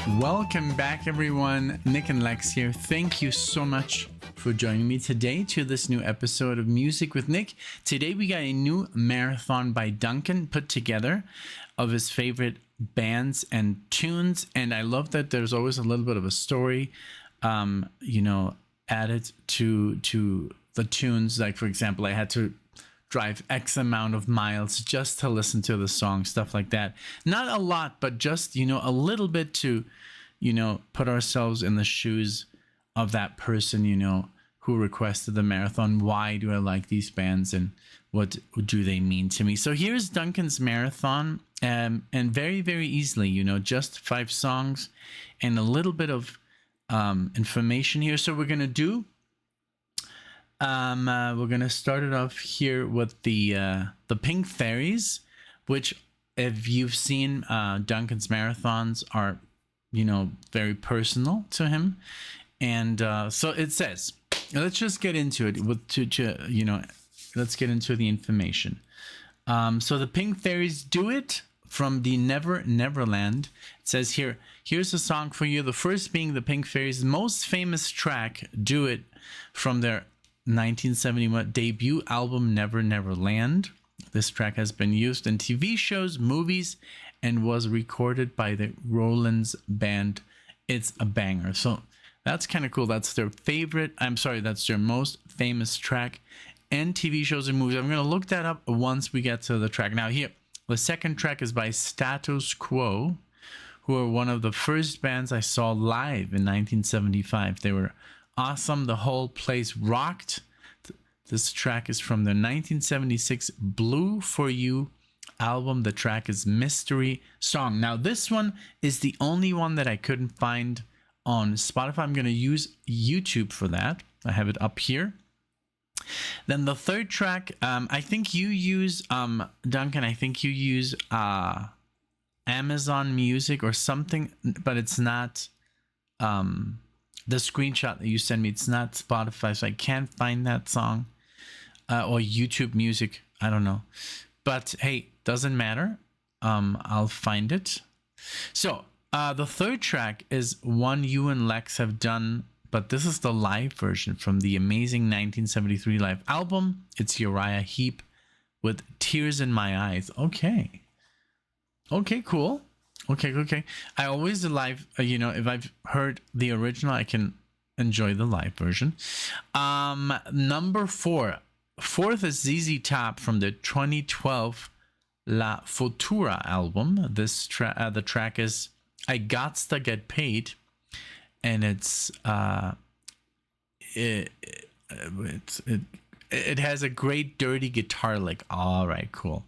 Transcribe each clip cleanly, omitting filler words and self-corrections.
Welcome back, everyone. NicknLex here. Thank you so much for joining me today to this new episode of Music with Nick. Today we got a new marathon by Duncan put together of his favorite bands and tunes, and I love that there's always a little bit of a story, added to the tunes. Like, for example, I had to drive X amount of miles just to listen to the song, stuff like that. Not a lot, but just, a little bit to, put ourselves in the shoes of that person, who requested the marathon. Why do I like these bands and what do they mean to me? So here's Duncan's marathon, and very, very easily, just 5 songs and a little bit of information here. So we're going to do we're gonna start it off here with the Pink Fairies, which, if you've seen Duncan's marathons, are very personal to him, and so it says, let's just get into it let's get into the information. So the Pink Fairies, Do It, from the Never Neverland. It says here's a song for you. The first being the Pink Fairies' most famous track, Do It, from their 1971 debut album Never Neverland. This track has been used in TV shows, movies, and was recorded by the Rollins Band. It's a banger. So that's kind of cool. That's their that's their most famous track and TV shows and movies. I'm going to look that up once we get to the track. Now here, the second track is by Status Quo, who are one of the first bands I saw live in 1975. They were awesome. The whole place rocked. This track is from their 1976 Blue For You album. The track is Mystery Song. Now this one is the only one that I couldn't find on Spotify. I'm going to use YouTube for that. I have it up here. Then the third track, I think you use Duncan, I think you use Amazon Music or something, but it's not the screenshot that you sent me, it's not Spotify, so I can't find that song, or YouTube Music, I don't know, but hey, doesn't matter. I'll find it. So the third track is one you and Lex have done, but this is the live version from the amazing 1973 live album. It's Uriah Heep with Tears in My Eyes. Okay, cool. Okay. I always live, if I've heard the original, I can enjoy the live version. Number 4. Fourth is zztop from the 2012 La Futura album. This the track is I Gotsta Get Paid, and it has a great dirty guitar lick. All right, cool.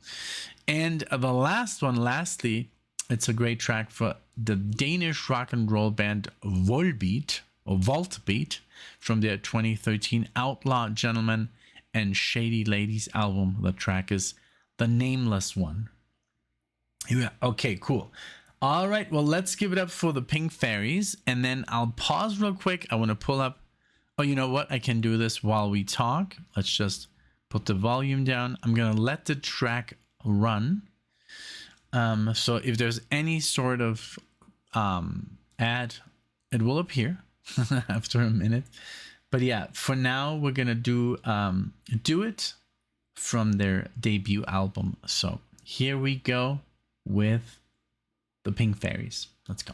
And the last one, lastly, it's a great track for the Danish rock and roll band Volbeat, or Voltbeat, from their 2013 Outlaw Gentlemen and Shady Ladies album. The track is The Nameless One. Yeah, okay, cool. All right, well, let's give it up for the Pink Fairies, and then I'll pause real quick. I want to pull up. Oh, you know what? I can do this while we talk. Let's just put the volume down. I'm going to let the track run. So if there's any sort of ad, it will appear after a minute. But yeah, for now, we're going to do It from their debut album. So here we go with the Pink Fairies. Let's go.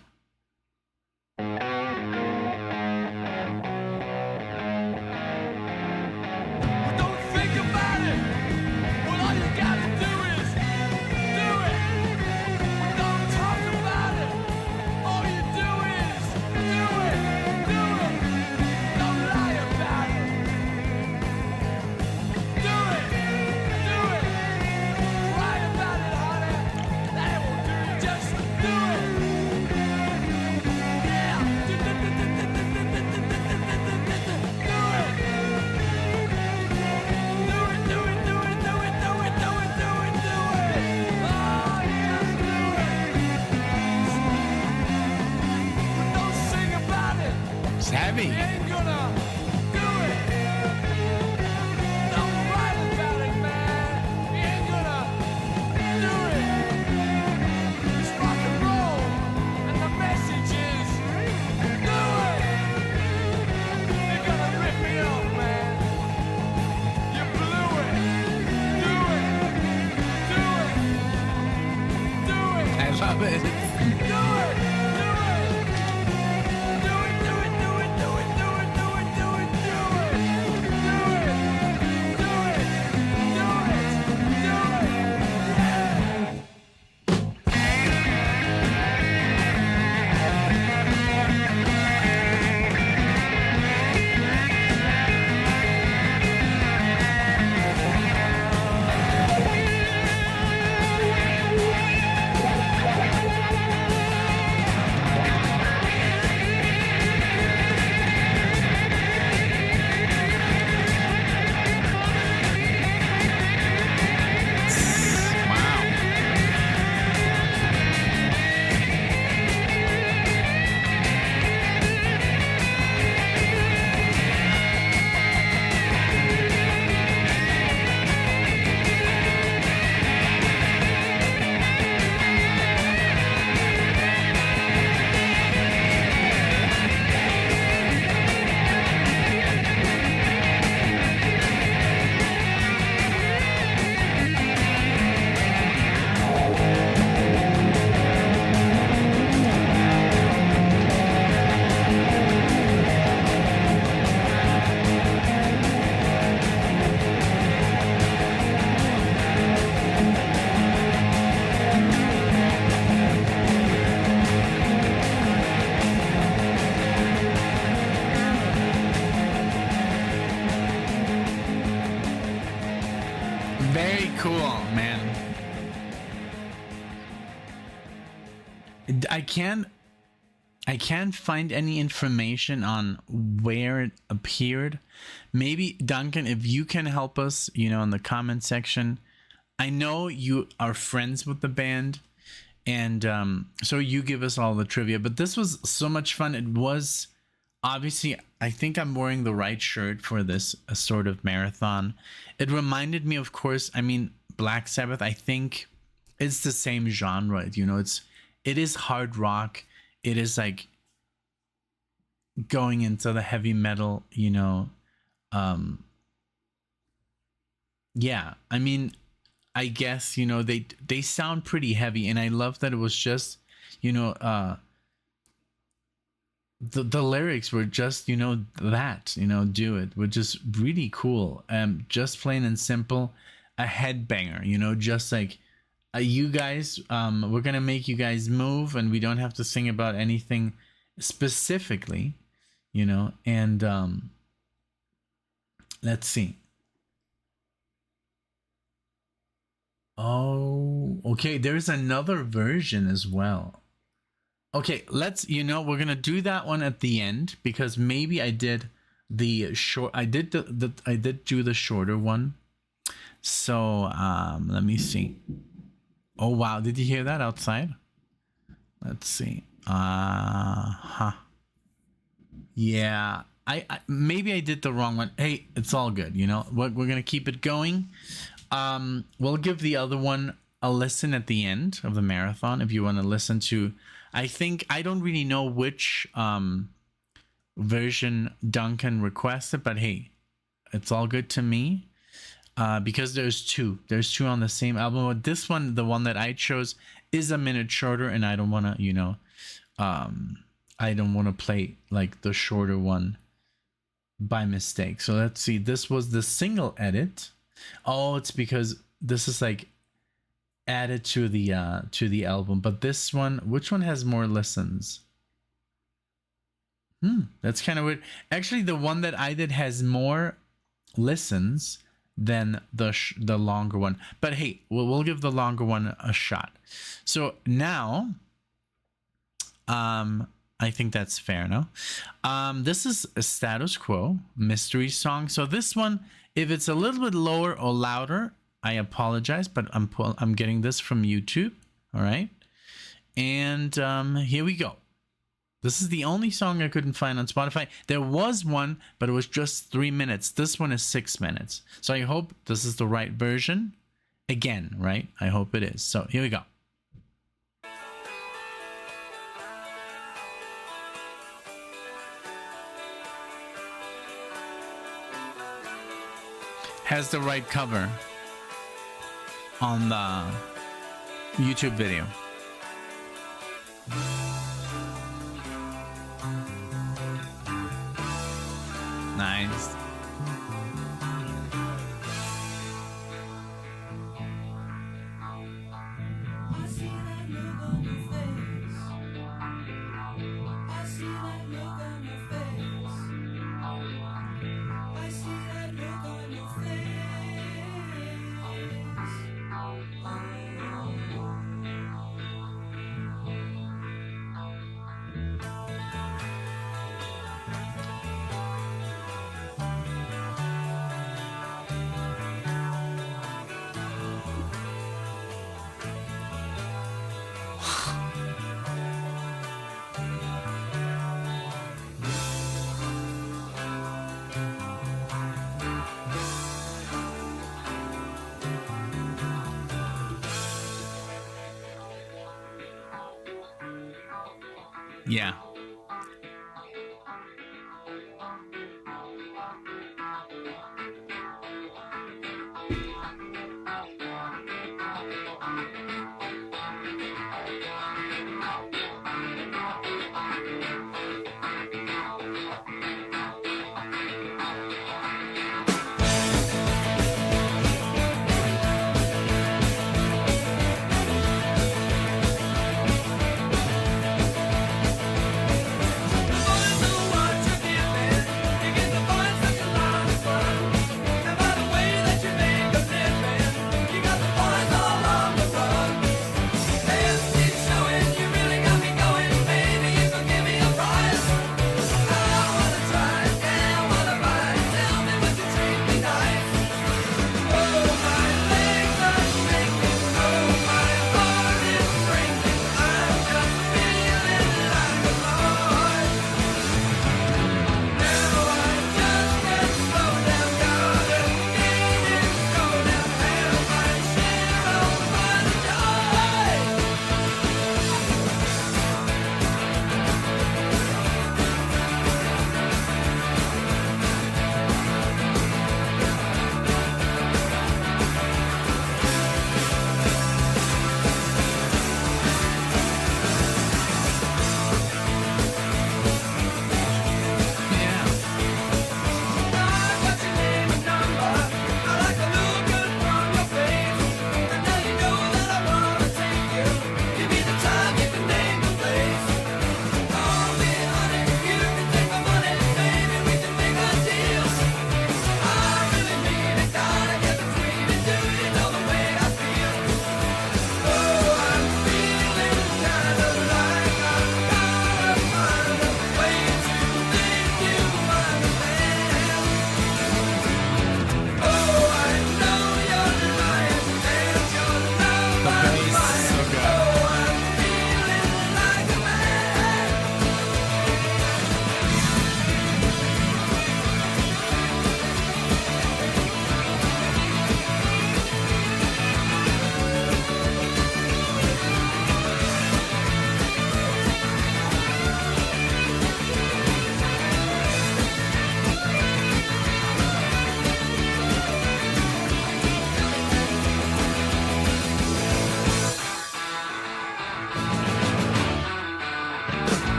Very cool, man. I can't find any information on where it appeared. Maybe Duncan, if you can help us, you know, in the comment section. I know you are friends with the band, and so you give us all the trivia, but this was so much fun. It was obviously, I think I'm wearing the right shirt for this sort of marathon. It reminded me, of course, I mean, Black Sabbath, I think it's the same genre, you know, it is hard rock. It is like going into the heavy metal, you know. Yeah, I mean, I guess, you know, they sound pretty heavy, and I love that it was just, you know, the lyrics were just, you know, that, you know, do it, which is really cool. Just plain and simple, a headbanger, you know, just like you guys, we're gonna make you guys move, and we don't have to sing about anything specifically, you know. And let's see. Oh, okay, there's another version as well. Okay, let's, you know, we're gonna do that one at the end, because maybe I did the short, I did I did do the shorter one. So let me see. Oh wow, did you hear that outside? Let's see. Yeah, I maybe I did the wrong one. Hey, it's all good, you know. We're gonna keep it going. We'll give the other one a listen at the end of the marathon if you want to listen to. I think I don't really know which version Duncan requested, but hey, it's all good to me. Because there's two on the same album, but this one, the one that I chose, is a minute shorter, and I don't want to, you know, I don't want to play like the shorter one by mistake. So let's see, this was the single edit. Oh, it's because this is like added to the album. But this one, which one has more listens? That's kind of weird. Actually, the one that I did has more listens than the longer one. But hey, we'll give the longer one a shot. So now, I think that's fair, no? This is a Status Quo mystery song. So this one, if it's a little bit lower or louder, I apologize, but I'm getting this from YouTube. All right, and here we go. This is the only song I couldn't find on Spotify. There was one, but it was just 3 minutes. This one is 6 minutes. So I hope this is the right version. Again, right? I hope it is. So here we go. Has the right cover on the YouTube video. Nice. Yeah.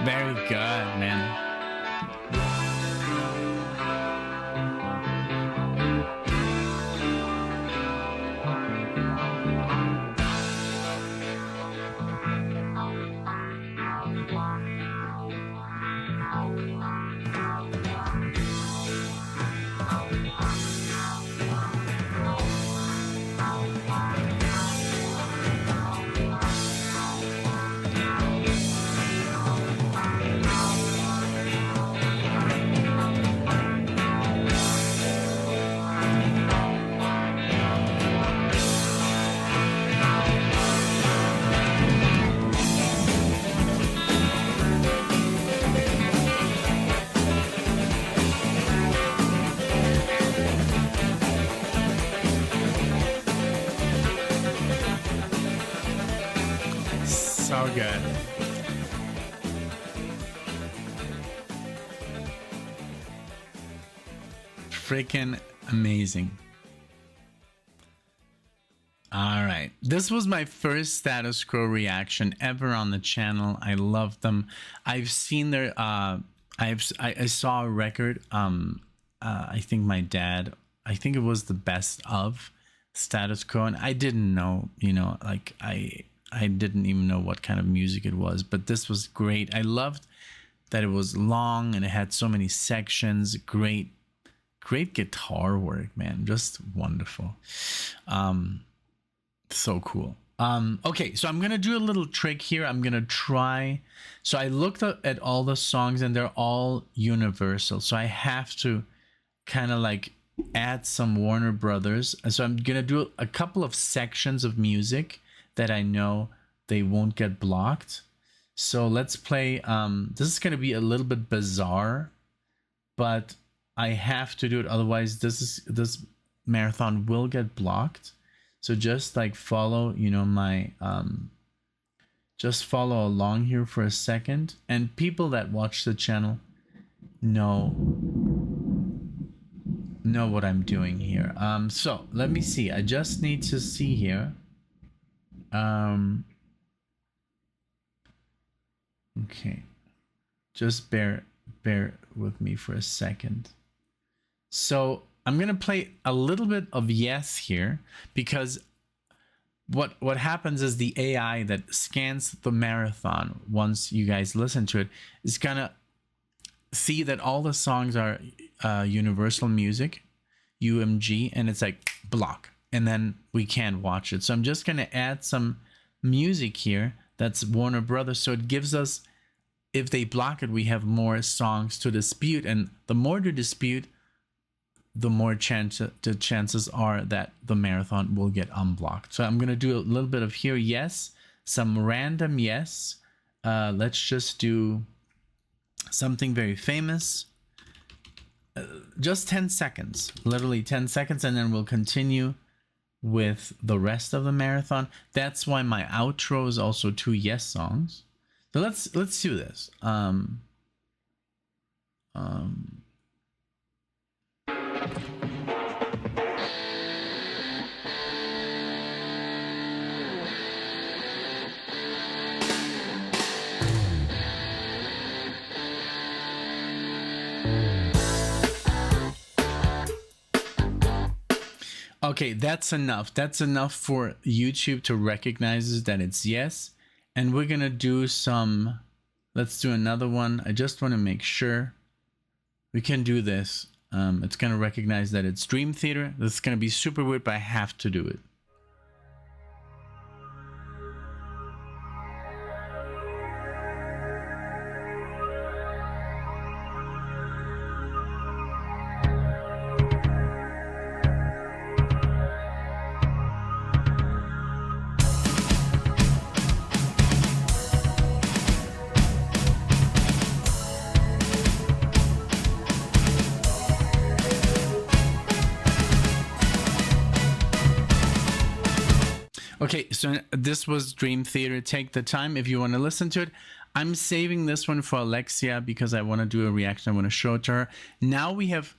Very good, man. So good. Freaking amazing. All right, this was my first status quo reaction ever on the channel. I love them. I've seen their I saw a record, I think my dad, I think it was the best of status quo, and I didn't know, you know, like I didn't even know what kind of music it was, but this was great. I loved that it was long and it had so many sections. Great guitar work, man. Just wonderful. So cool. Okay, so I'm gonna do a little trick here. I'm gonna try. So I looked at all the songs and they're all universal. So I have to kind of like add some Warner Brothers. So I'm gonna do a couple of sections of music that I know they won't get blocked. So let's play. This is gonna be a little bit bizarre, but I have to do it. Otherwise, this marathon will get blocked. So just like follow, you know, my just follow along here for a second. And people that watch the channel know what I'm doing here. So let me see. I just need to see here. Okay. Just bear with me for a second. So I'm going to play a little bit of Yes here, because what happens is the AI that scans the marathon, once you guys listen to it, is going to see that all the songs are universal music, UMG, and it's like block, and then we can't watch it. So I'm just going to add some music here that's Warner Brothers, so it gives us, if they block it, we have more songs to dispute, and the more to dispute, the more the chances are that the marathon will get unblocked. So I'm going to do a little bit of here, yes, some random yes. Let's just do something very famous. Just 10 seconds, literally 10 seconds, and then we'll continue with the rest of the marathon. That's why my outro is also 2 yes songs. So let's do this. Okay, that's enough. That's enough for YouTube to recognize that it's yes. And we're going to do some, let's do another one. I just want to make sure we can do this. It's going to recognize that it's Dream Theater. This is going to be super weird, but I have to do it. Okay, so this was Dream Theater. Take the time if you want to listen to it. I'm saving this one for Alexia because I want to do a reaction. I want to show it to her. Now we have,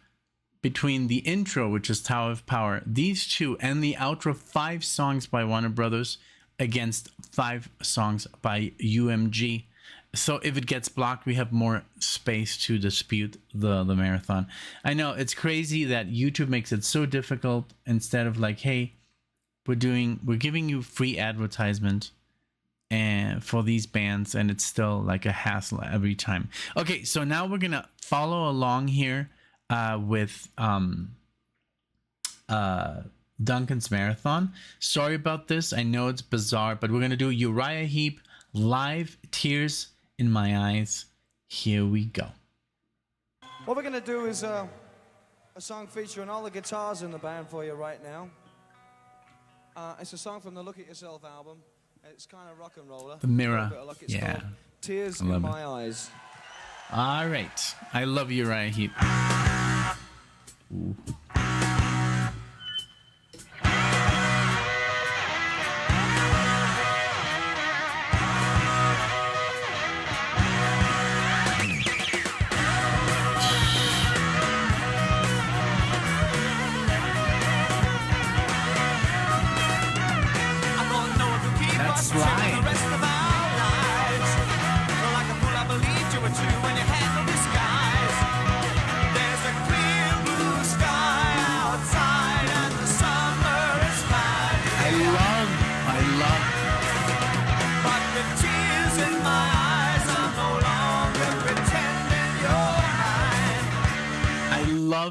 between the intro, which is Tower of Power, these two, and the outro, 5 songs by Warner Brothers against 5 songs by UMG. So if it gets blocked, we have more space to dispute the marathon. I know it's crazy that YouTube makes it so difficult. Instead of like, hey, we're giving you free advertisement and for these bands, and it's still like a hassle every time. Okay, so now we're gonna follow along here with Duncan's marathon. Sorry about this. I know it's bizarre, but we're gonna do Uriah Heep live, Tears in My Eyes. Here we go. What we're gonna do is a song featuring all the guitars in the band for you right now. It's a song from the Look at Yourself album. It's kind of rock and roller. The Mirror. It's yeah. Tears in My Eyes. All right. I love Uriah Heep. Ooh.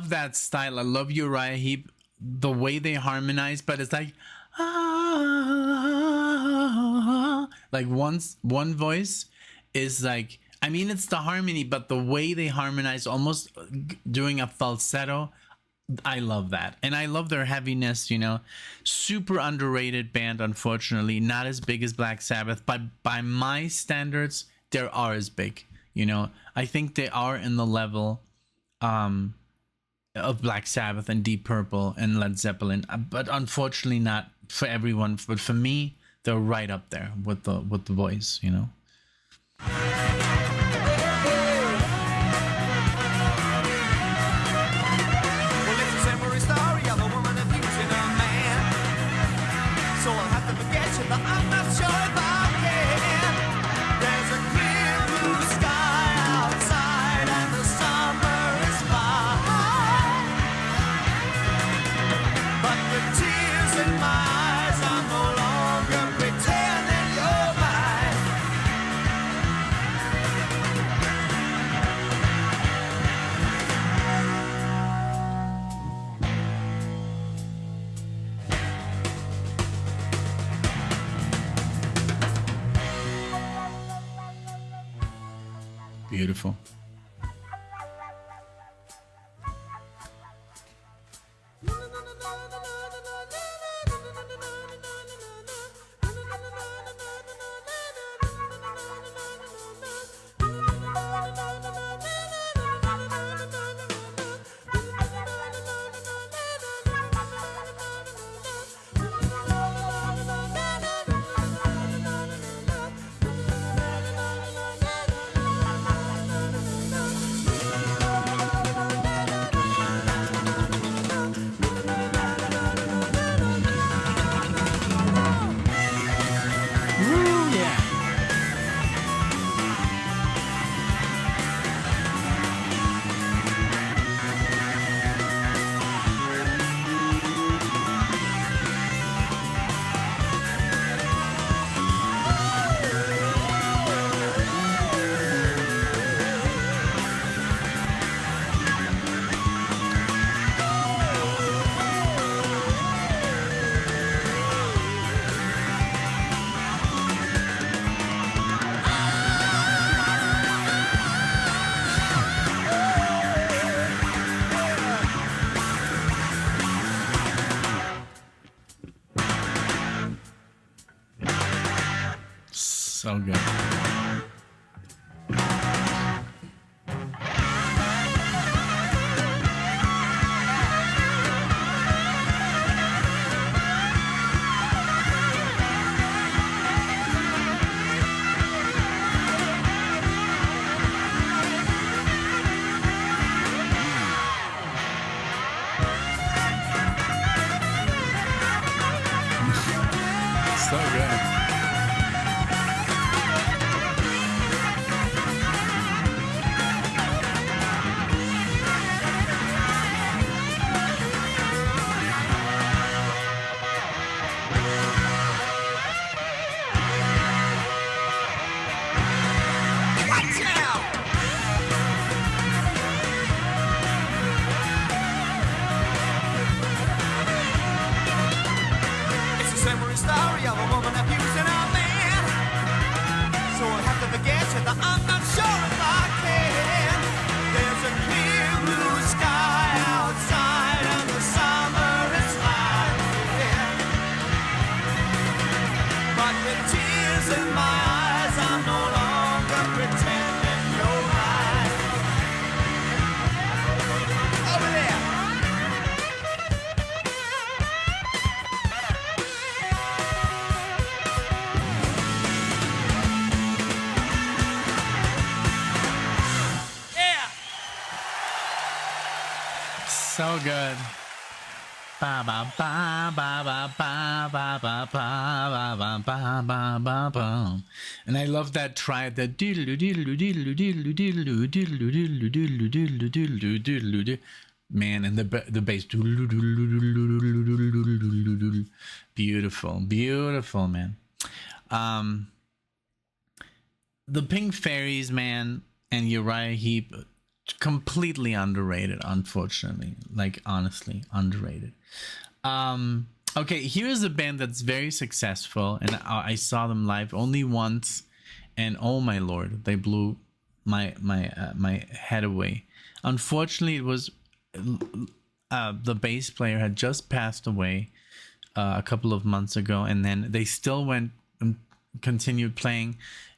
That style. I love Uriah Heep, the way they harmonize, but it's like one voice is like, I mean, it's the harmony, but the way they harmonize, almost doing a falsetto, I love that. And I love their heaviness, you know. Super underrated band, unfortunately, not as big as Black Sabbath, but by my standards, they are as big, you know. I think they are in the level of Black Sabbath and Deep Purple and Led Zeppelin, but unfortunately not for everyone. But for me, they're right up there with the voice, you know. Beautiful. So good. So good. memory story of a woman abusing a man. So I'll have to forget you that I'm not sure if I can. There's a clear blue sky outside and the summer is fine. But with tears in my eyes, I'm no longer pretending you're mine. Over there. Yeah. So good. Ba ba ba ba ba ba ba ba ba ba ba ba ba ba ba. And I love that try, that diddle diddle diddle diddle diddle diddle diddle diddle diddle diddle diddle. Man, and the bass. Beautiful, beautiful, man. The Pink Fairies, man, and Uriah Heep, completely underrated, unfortunately. Like, honestly, underrated. Okay, here's a band that's very successful, and I saw them live only once, and oh my lord, they blew my head away. Unfortunately, it was the bass player had just passed away a couple of months ago, and then they still went and continued playing.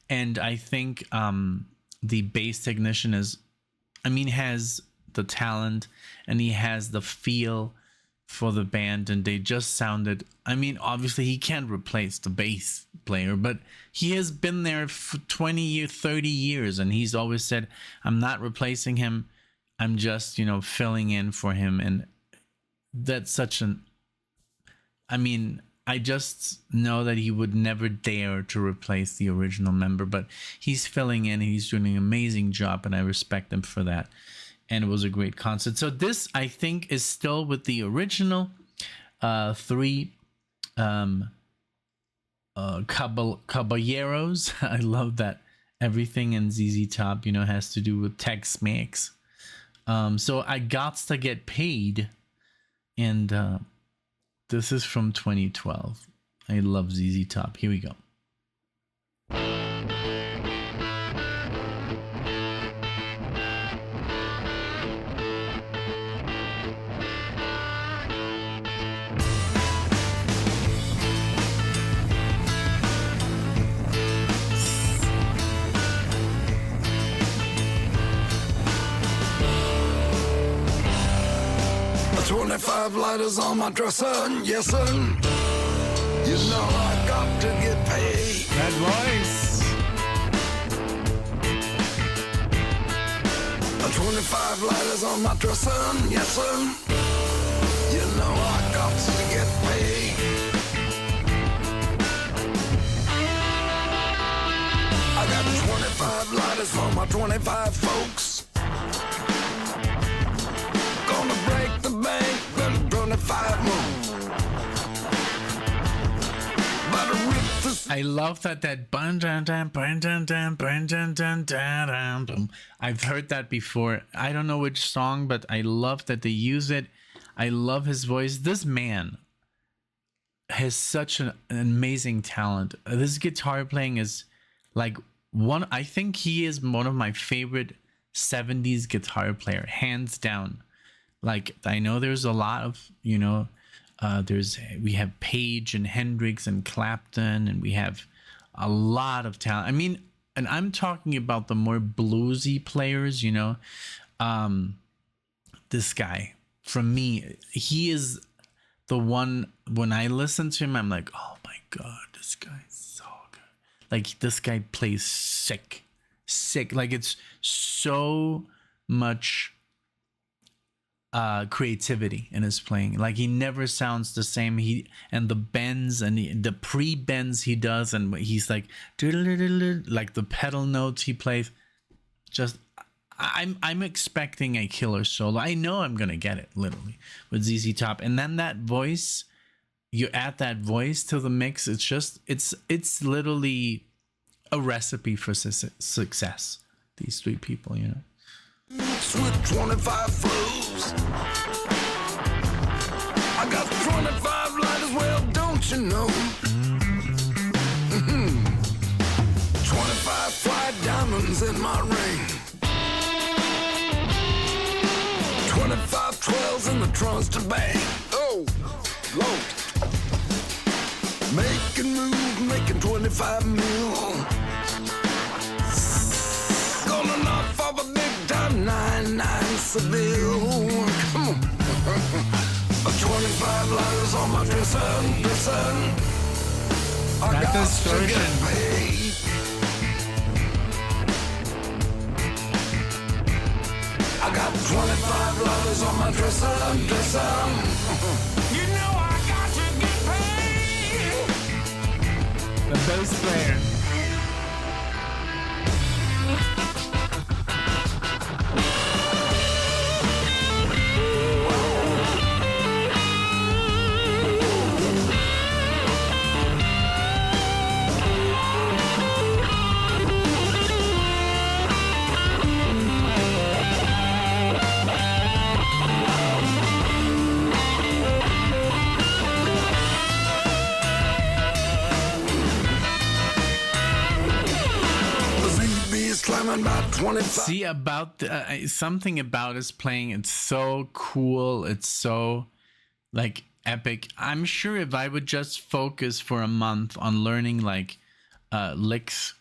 And I think the bass technician has the talent, and he has the feel for the band, and they just sounded, obviously he can't replace the bass player, but he has been there for 20 years, 30 years, and he's always said, I'm not replacing him, I'm just, filling in for him. And that's such an, I just know that he would never dare to replace the original member, but he's filling in, he's doing an amazing job, and I respect him for that. And it was a great concert. So this, I think, is still with the original three caballeros. I love that everything in zztop, has to do with Tex-Mex. So I Gotsta Get Paid, and this is from 2012. I love zztop. Here we go. $25 lighters on my dresser, yes sir. You know I got to get paid. That voice. 25 lighters on my dresser, yes sir. You know I got to get paid. I got 25 lighters for my 25 folks. Gonna break the bank, then 25 more. I love that bun dun dun bun dun dun bun dun dun dun dun. I've heard that before. I don't know which song, but I love that they use it. I love his voice. This man has such an amazing talent. This guitar playing is like one. I think he is one of my favorite 70s guitar player, hands down. Like, I know there's a lot of, we have Page and Hendrix and Clapton, and we have a lot of talent. And I'm talking about the more bluesy players, this guy, from me, he is the one, when I listen to him, I'm like, oh my God, this guy's so good. Like, this guy plays sick. Like, it's so much creativity in his playing. Like, he never sounds the same. And the bends and the pre-bends he does, and he's like the pedal notes he plays, just I'm expecting a killer solo. I know I'm gonna get it, literally, with zztop. And then that voice, you add that voice to the mix, it's literally a recipe for success. These three people, With 25 flows, I got 25 lighters, well, don't you know. 25 fly diamonds in my ring. 25 12s in the trunks to bang. Oh, Lord. Making moves, making 25 mil. Gonna knock off a big time 99 Seville. Come on. 25 letters on my dressin'. I That got to distortion. get paid. I got 25 letters on my dressin'. You know I got to get paid. The bass player. Slamming about 25. See, about the, something about his playing, it's so cool, it's so like epic. I'm sure if I would just focus for a month on learning like licks,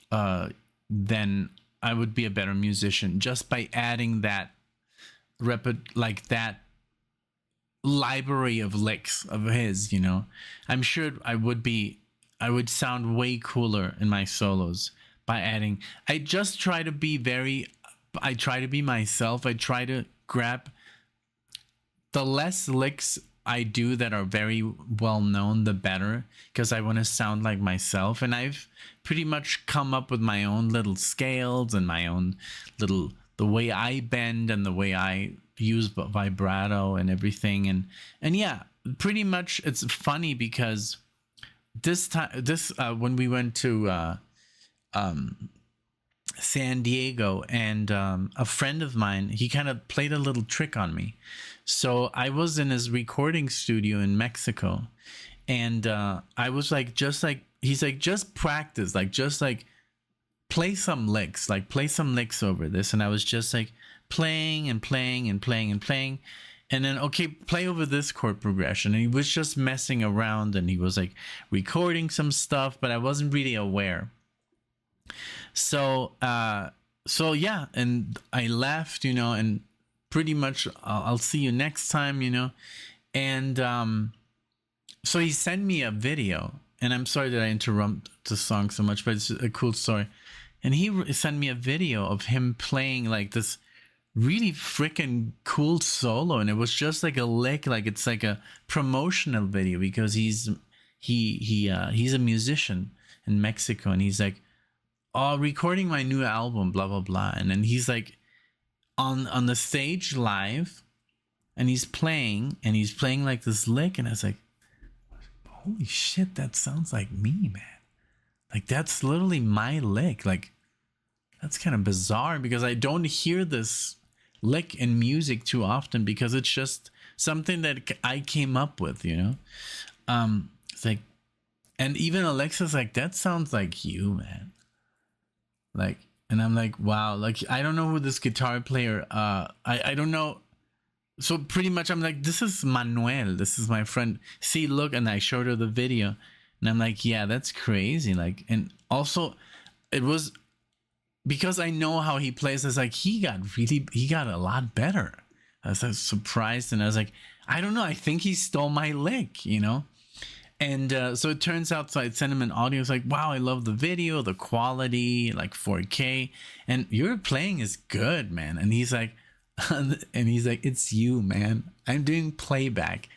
then I would be a better musician just by adding that like that library of licks of his, you know. I'm sure I would sound way cooler in my solos by adding. I try to be myself. I try to grab the less licks I do that are very well known, the better, because I want to sound like myself. And I've pretty much come up with my own little scales and my own little, the way I bend and the way I use vibrato and everything. And yeah, pretty much it's funny because when we went to San Diego, and a friend of mine, he kind of played a little trick on me. So I was in his recording studio in Mexico, and I was like, he's like, just practice, like, just like play some licks over this. And I was just like playing and playing and playing and playing. And then, okay, play over this chord progression. And he was just messing around, and he was like recording some stuff, but I wasn't really aware. So yeah, and I left, you know, and pretty much I'll see you next time, you know. And so he sent me a video, and I'm sorry that I interrupt the song so much, but it's a cool story. And he sent me a video of him playing like this really freaking cool solo, and it was just like a lick, like it's like a promotional video, because he's a musician in Mexico, and he's like, oh, recording my new album, blah blah blah. And then he's like on the stage live, and he's playing like this lick, and I was like, holy shit, that sounds like me, man. Like, that's literally my lick. Like, that's kind of bizarre, because I don't hear this lick in music too often, because it's just something that I came up with, you know. It's like, and even Alexa's like, that sounds like you, man. Like, and I'm like, wow, like, I don't know who this guitar player, I don't know. So pretty much I'm like, this is Manuel, this is my friend. See, look, and I showed her the video, and I'm like, yeah, that's crazy. Like, and also it was because I know how he plays. It's like, he got a lot better. I was like, surprised, and I was like, I don't know, I think he stole my lick, you know. And so it turns out, so I sent him an audio. It's like, wow, I love the video, the quality, like 4K, and your playing is good, man. And he's like, it's you, man. I'm doing playback.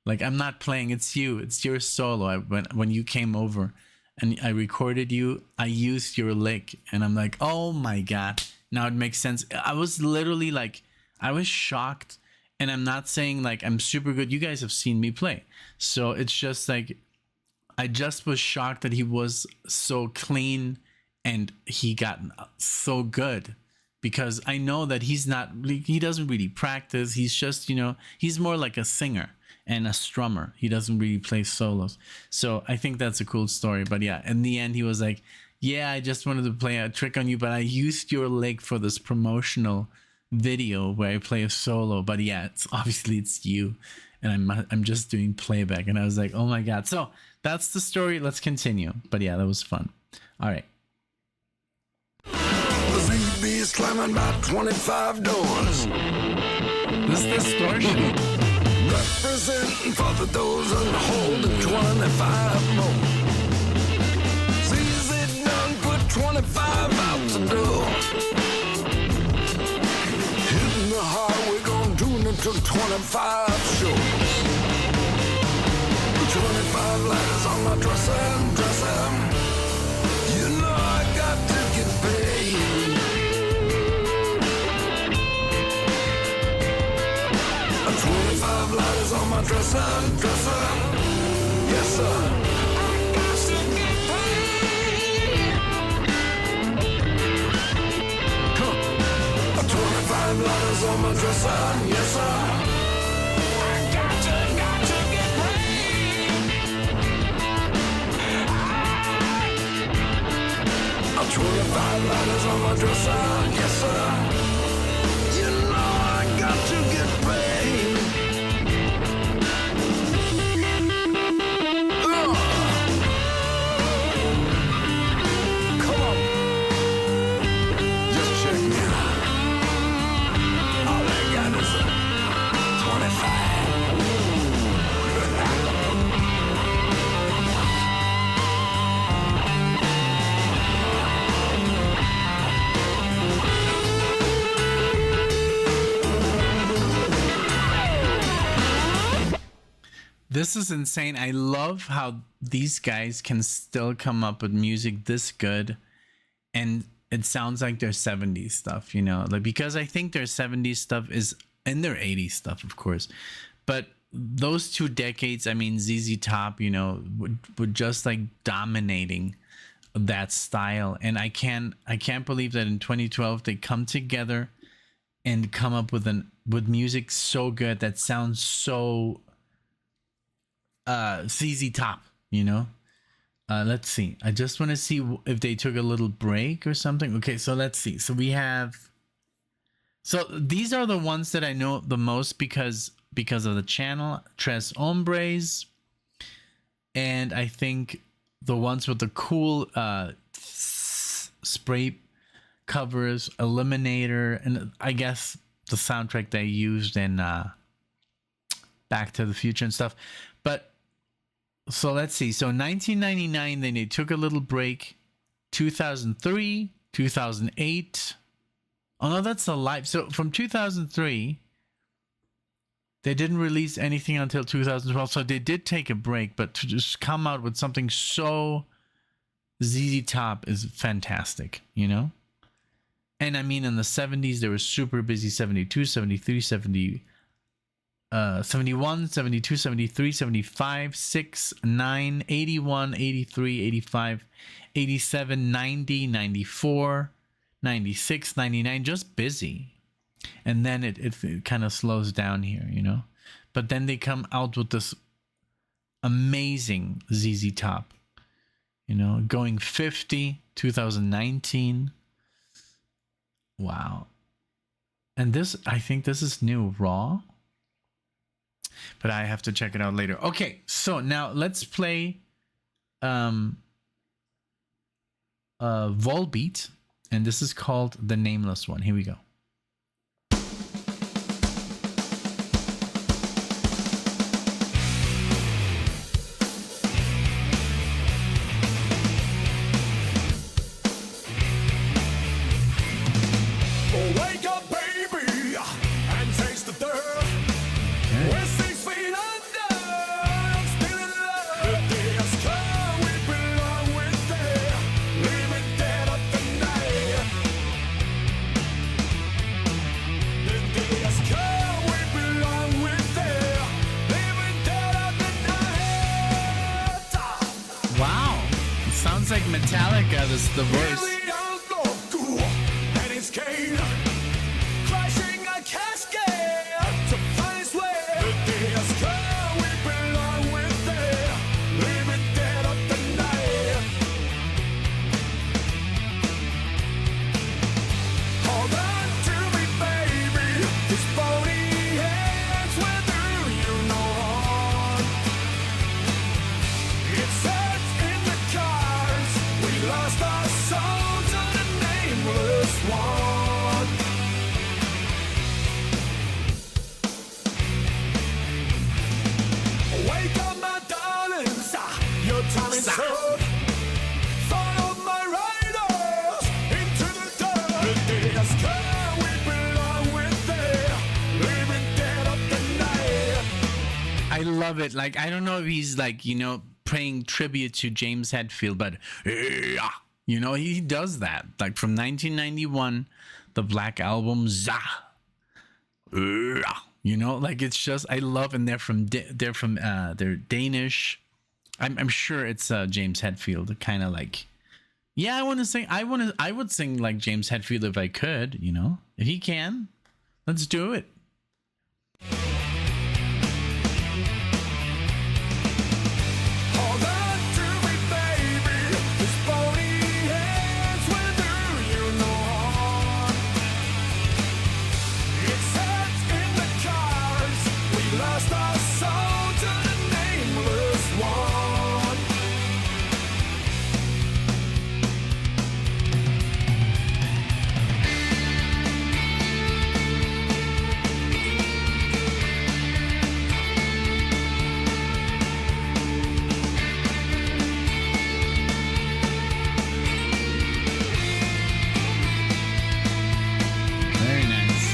Like, I'm not playing, it's you. It's your solo. When you came over and I recorded you, I used your lick. And I'm like, oh my God, now it makes sense. I was literally like, I was shocked. And I'm not saying like I'm super good. You guys have seen me play. So it's just like, I just was shocked that he was so clean and he got so good, because I know that he doesn't really practice. He's just, you know, he's more like a singer. and a strummer. He doesn't really play solos. So I think that's a cool story. But yeah, in the end, he was like, yeah, I just wanted to play a trick on you, but I used your leg for this promotional video where I play a solo. But yeah, it's you, and I'm just doing playback. And I was like, oh my god. So that's the story. Let's continue. But yeah, that was fun. All right. The ZB's climbing about 25 doors. This distortion. Representing for the doors and holding 25 more. ZZ done put 25 out the door. Hitting the heart, we're gonna do it till 25 shows. 25 letters on my dresser. You know I got to get paid. 25 letters on my dresser. Yes, sir. I got to get paid. Come on. 25 letters on my dresser. Yes, sir. I got to get paid. 25 letters on my dresser. Yes, sir. You know I got to get paid. Come on. Just check me out. All I got is a 25. This is insane. I love how these guys can still come up with music this good, and it sounds like their 70s stuff, you know, like, because I think their 70s stuff is in their 80s stuff, of course, but those 2 decades, I mean, zztop, you know, would just like dominating that style. And I can't believe that in 2012 they come together and come up with music so good that sounds so zztop, you know. Let's see, I just want to see if they took a little break or something. Okay, so let's see. So we have, so these are the ones that I know the most because of the channel, Tres Hombres, and I think the ones with the cool spray covers, Eliminator, and I guess the soundtrack they used in Back to the Future and stuff. But so let's see. So 1999, then they took a little break. 2003, 2008. Oh no, that's a live. So from 2003, they didn't release anything until 2012. So they did take a break, but to just come out with something so zztop is fantastic, you know? And I mean, in the 70s, they were super busy. 72, 73, 70. 71, 72, 73, 75, 6, 9, 81, 83, 85, 87, 90, 94, 96, 99, just busy. And then it kind of slows down here, you know? But then they come out with this amazing zztop, you know, going 50, 2019. Wow. And this, I think this is new, Raw. But I have to check it out later. Okay, so now let's play Volbeat, and this is called the Nameless One. Here we go. Wake up, baby, and taste the dirt. We're 6 feet under, still in love. The day has come, we belong with them. Living dead of the night. The day has come, we belong with them. Living dead of the night. Wow, it sounds like Metallica. This the voice. And it's Kane, crashing a casket to find his way. The day has come, we love it. Like, I don't know if he's like, you know, paying tribute to James Hetfield, but you know, he does that. Like from 1991, the Black Album, Za. You know, like it's just, I love, and they're Danish. I'm sure it's James Hetfield, kind of like, yeah, I would sing like James Hetfield if I could, you know, if he can, let's do it. Hold on to me, baby. This bony hands will do you no harm. It's set in the cards. We lost our soul to the nameless one. Very nice.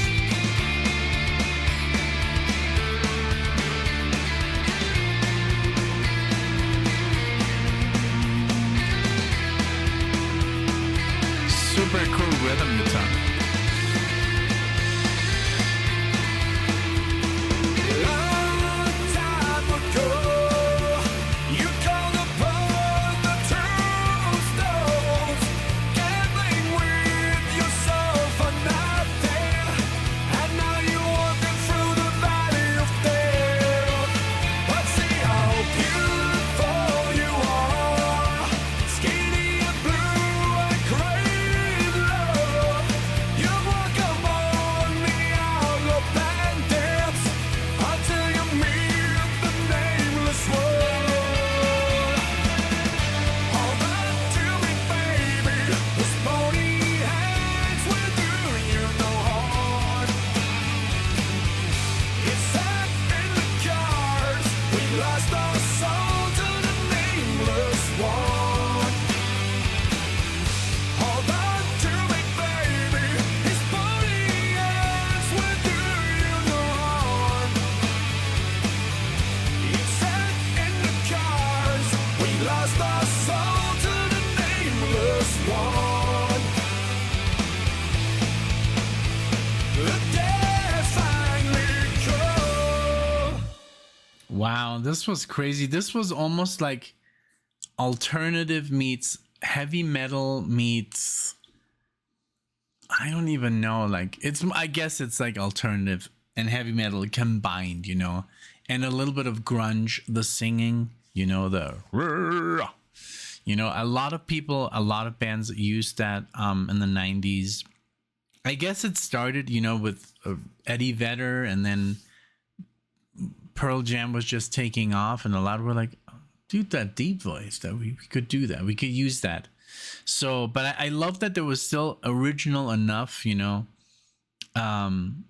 Super cool rhythm guitar. Long time ago, you called upon the tombstones, gambling with yourself for nothing, and now you're walking through the valley of death. But see how beautiful you are, skinny and blue and crave love. You walk among the outlaw bandits until you meet the nameless one. Hold on to me, baby. Those bony hands will do you no harm. It's set in the cards. We lost our soul to the nameless one. Hold on to me, baby. His bony hands will do you no harm. It's set in the cards. We lost our soul to the nameless one. The day finally come. Wow, this was crazy. This was almost like alternative meets heavy metal meets, I don't even know, like I guess it's like alternative and heavy metal combined, you know, and a little bit of grunge, the singing, you know, you know, a lot of bands used that in the 90s. I guess it started, you know, with Eddie Vedder, and then Pearl Jam was just taking off, and a lot were like, dude, that deep voice, that we could do that, we could use that. So, but I love that there was still original enough, you know, and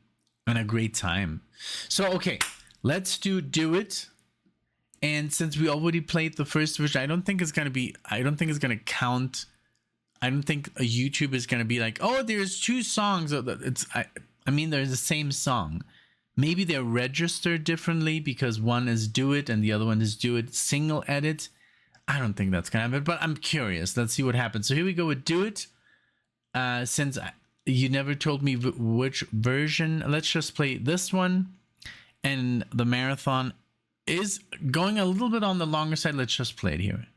a great time. So, okay, let's do It. And since we already played the first version, I don't think it's gonna count. I don't think a YouTube is gonna be like, oh, there's two songs. I mean, they're the same song. Maybe they're registered differently because one is Do It and the other one is Do It single edit. I don't think that's gonna happen, but I'm curious. Let's see what happens. So here we go with Do It. Since you never told me which version, let's just play this one. And the marathon is going a little bit on the longer side. Let's just play it here.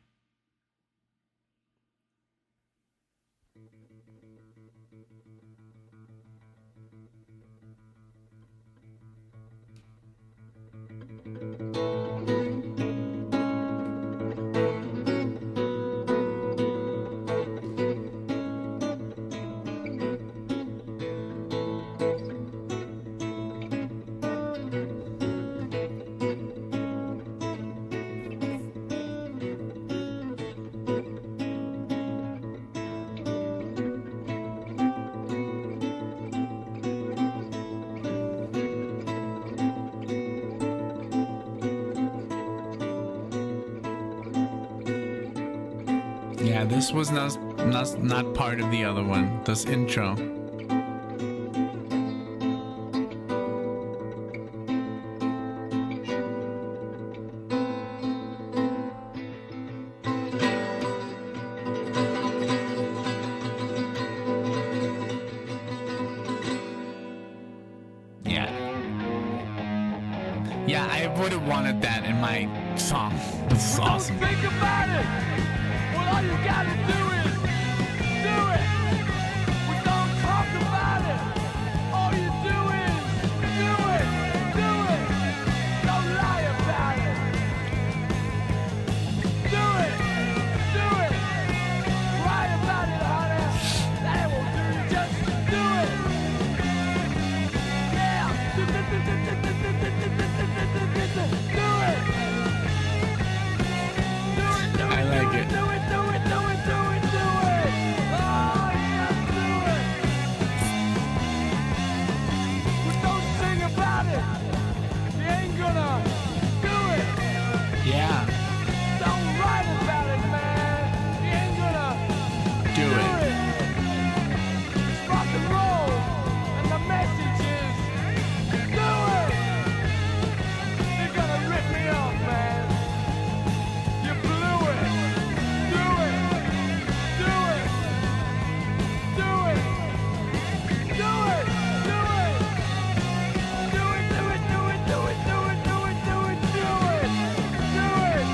Yeah, this was not part of the other one, this intro. would have wanted that in my song. This is awesome. Think about it. Well, all you gotta do is do it. We don't talk about it. All you do is do it. Do it. Don't lie about it. Do it. Do it. Cry about it, honey. That won't do you. Just do it. Yeah. Do it. I like it. Do it. Oh, yeah, do it. But don't sing about it. You ain't gonna do it. Yeah, Don't write about it, man. You ain't gonna do it. It's rock and roll, and the message is do it. You're gonna rip me off, man. You blew it. Do it. Do it. Do it. Do it. Do it. Do it. Do it. Do it. Do it. Do it. Do it. Do it. Do it. Do it.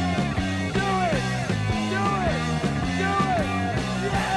Do it. Do it. Do it. Yeah.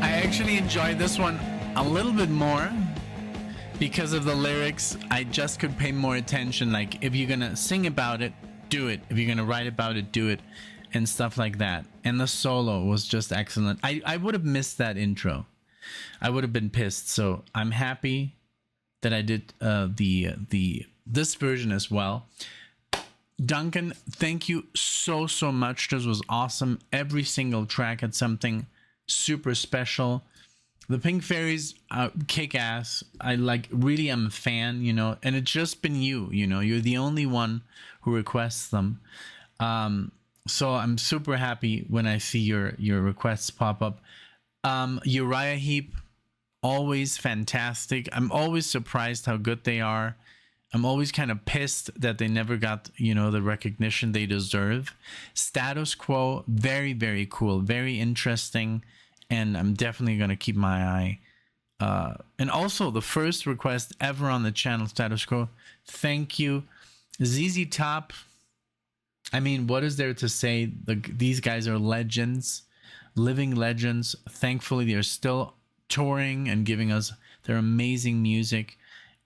I actually enjoyed this one a little bit more because of the lyrics. I just could pay more attention. Like, if you're gonna sing about it, do it. If you're gonna write about it, do it, and stuff like that. And the solo was just excellent. I would have missed that intro. I would have been pissed. So I'm happy that I did this version as well. Duncan, thank you so much. This was awesome. Every single track had something super special. The Pink Fairies kick ass. I really am a fan, you know, and it's just been you know, you're the only one who requests them. So I'm super happy when I see your requests pop up. Uriah Heep, always fantastic. I'm always surprised how good they are. I'm always kind of pissed that they never got, you know, the recognition they deserve. Status Quo, very, very cool, very interesting, and I'm definitely going to keep my eye. And also the first request ever on the channel, Status Quo, thank you. zztop, I mean, what is there to say? These guys are legends, living legends. Thankfully, they're still touring and giving us their amazing music.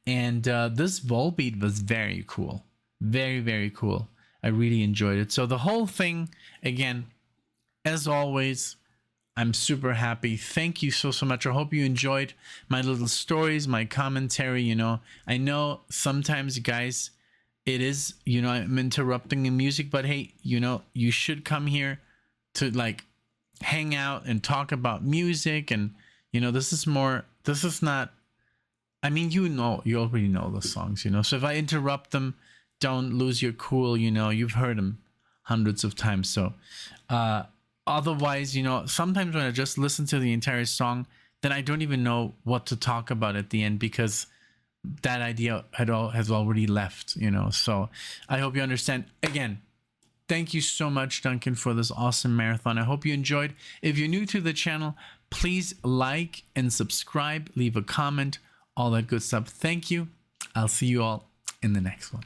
And this Volbeat was very cool. Very, very cool. I really enjoyed it. So the whole thing, again, as always, I'm super happy. Thank you so much. I hope you enjoyed my little stories, my commentary. You know, I know sometimes, guys, it is, you know, I'm interrupting the music, but hey, you know, you should come here to like hang out and talk about music. And, you know, this is not, I mean, you already know the songs, you know, so if I interrupt them, don't lose your cool, you know, you've heard them hundreds of times. So, otherwise, you know, sometimes when I just listen to the entire song, then I don't even know what to talk about at the end because that idea has already left, you know. So I hope you understand. Again, Thank you so much, Duncan, for this awesome marathon. I hope you enjoyed. If you're new to the channel, please like and subscribe, leave a comment, all that good stuff. Thank you. I'll see you all in the next one.